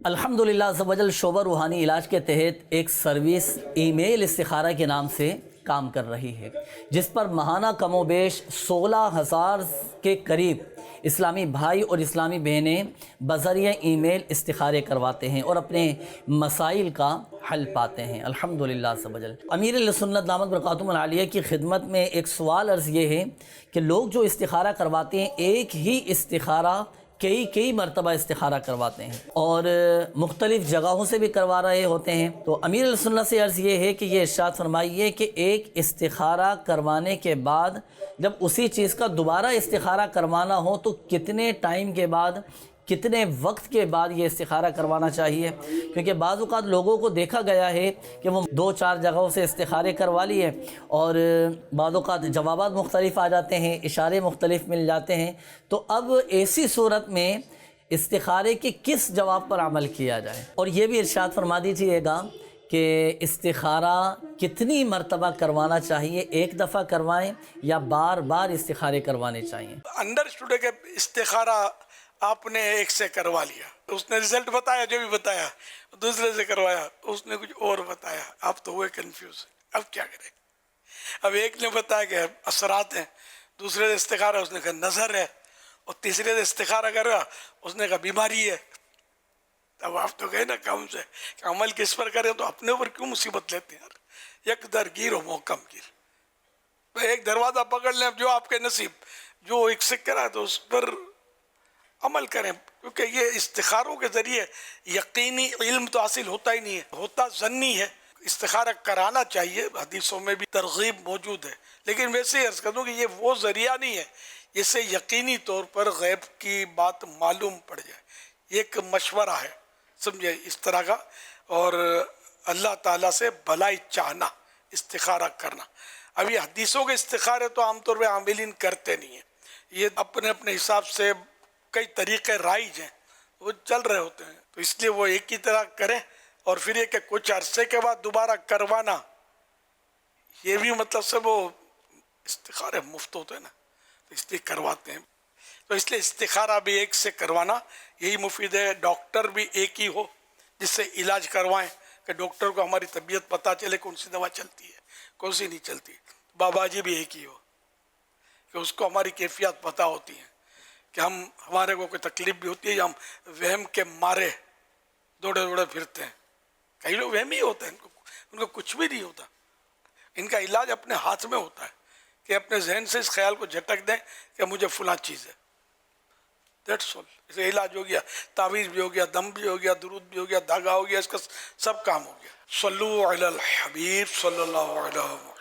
الحمدللہ عز و جل شعبہ روحانی علاج کے تحت ایک سروس ای میل استخارہ کے نام سے کام کر رہی ہے، جس پر ماہانہ کم و بیش 16,000 کے قریب اسلامی بھائی اور اسلامی بہنیں بذریعہ ای میل استخارے کرواتے ہیں اور اپنے مسائل کا حل پاتے ہیں الحمدللہ عز و جل۔ امیر اہل سنت دامت برکاتہم العالیہ کی خدمت میں ایک سوال عرض یہ ہے کہ لوگ جو استخارہ کرواتے ہیں ایک ہی استخارہ کئی مرتبہ استخارہ کرواتے ہیں اور مختلف جگہوں سے بھی کروا رہے ہوتے ہیں، تو امیر السنت سے عرض یہ ہے کہ یہ ارشاد فرمائیے کہ ایک استخارہ کروانے کے بعد جب اسی چیز کا دوبارہ استخارہ کروانا ہو تو کتنے ٹائم کے بعد، کتنے وقت کے بعد یہ استخارہ کروانا چاہیے؟ کیونکہ بعض اوقات لوگوں کو دیکھا گیا ہے کہ وہ 2-4 جگہوں سے استخارے کروا لیے اور بعض اوقات جوابات مختلف آ جاتے ہیں، اشارے مختلف مل جاتے ہیں، تو اب ایسی صورت میں استخارے کے کس جواب پر عمل کیا جائے؟ اور یہ بھی ارشاد فرما دیجیے گا کہ استخارہ کتنی مرتبہ کروانا چاہیے، ایک دفعہ کروائیں یا بار بار استخارے کروانے چاہیے؟ انڈرسٹوڈ ہے کہ استخارہ آپ نے ایک سے کروا لیا، اس نے رزلٹ بتایا، جو بھی بتایا، دوسرے سے کروایا، اس نے کچھ اور بتایا، آپ تو ہوئے کنفیوز۔ اب کیا کریں؟ اب ایک نے بتایا کہ اثرات ہیں، دوسرے سے استخارہ اس نے کہا نظر ہے، اور تیسرے سے استخارہ کر رہا اس نے کہا بیماری ہے۔ اب آپ تو کہیں نا کام سے کہ عمل کس پر کریں، تو اپنے اوپر کیوں مصیبت لیتے ہیں یار؟ یک درگیر و محکم گیر، تو ایک دروازہ پکڑ لیں، جو آپ کے نصیب، جو ایک سے کرا تو اس پر عمل کریں، کیونکہ یہ استخاروں کے ذریعے یقینی علم تو حاصل ہوتا ہی نہیں ہے، ہوتا ظنی ہے۔ استخارہ کرانا چاہیے، حدیثوں میں بھی ترغیب موجود ہے، لیکن ویسے ہی عرض کر دوں کہ یہ وہ ذریعہ نہیں ہے جس سے یقینی طور پر غیب کی بات معلوم پڑ جائے۔ یہ ایک مشورہ ہے، سمجھے، اس طرح کا، اور اللہ تعالیٰ سے بھلائی چاہنا، استخارہ کرنا۔ اب یہ حدیثوں کے استخارے تو عام طور پہ عاملین کرتے نہیں ہیں، یہ اپنے اپنے حساب سے کئی طریقے رائج ہیں، وہ چل رہے ہوتے ہیں، تو اس لیے وہ ایک ہی طرح کریں، اور پھر یہ کہ کچھ عرصے کے بعد دوبارہ کروانا، یہ بھی مطلب سے وہ استخارے مفت ہوتے ہیں نا، تو اس لیے کرواتے ہیں۔ تو اس لیے استخارہ بھی ایک سے کروانا یہی مفید ہے۔ ڈاکٹر بھی ایک ہی ہو جس سے علاج کروائیں، کہ ڈاکٹر کو ہماری طبیعت پتہ چلے کون سی دوا چلتی ہے کون سی نہیں چلتی۔ بابا جی بھی ایک ہی ہو کہ اس کو ہماری کیفیات پتہ ہوتی ہیں، کہ ہمارے کو کوئی تکلیف بھی ہوتی ہے یا ہم وہم کے مارے دوڑے پھرتے ہیں۔ کئی لوگ وہم ہی ہوتے ہیں، ان کو کچھ بھی نہیں ہوتا، ان کا علاج اپنے ہاتھ میں ہوتا ہے کہ اپنے ذہن سے اس خیال کو جھٹک دیں کہ مجھے فلاں چیز ہے، دیٹس آل۔ اسے علاج ہو گیا، تعویذ بھی ہو گیا، دم بھی ہو گیا، درود بھی ہو گیا، دھاگا ہو گیا، اس کا سب کام ہو گیا۔ صلو علی الحبیب صلی اللہ علیہ وسلم۔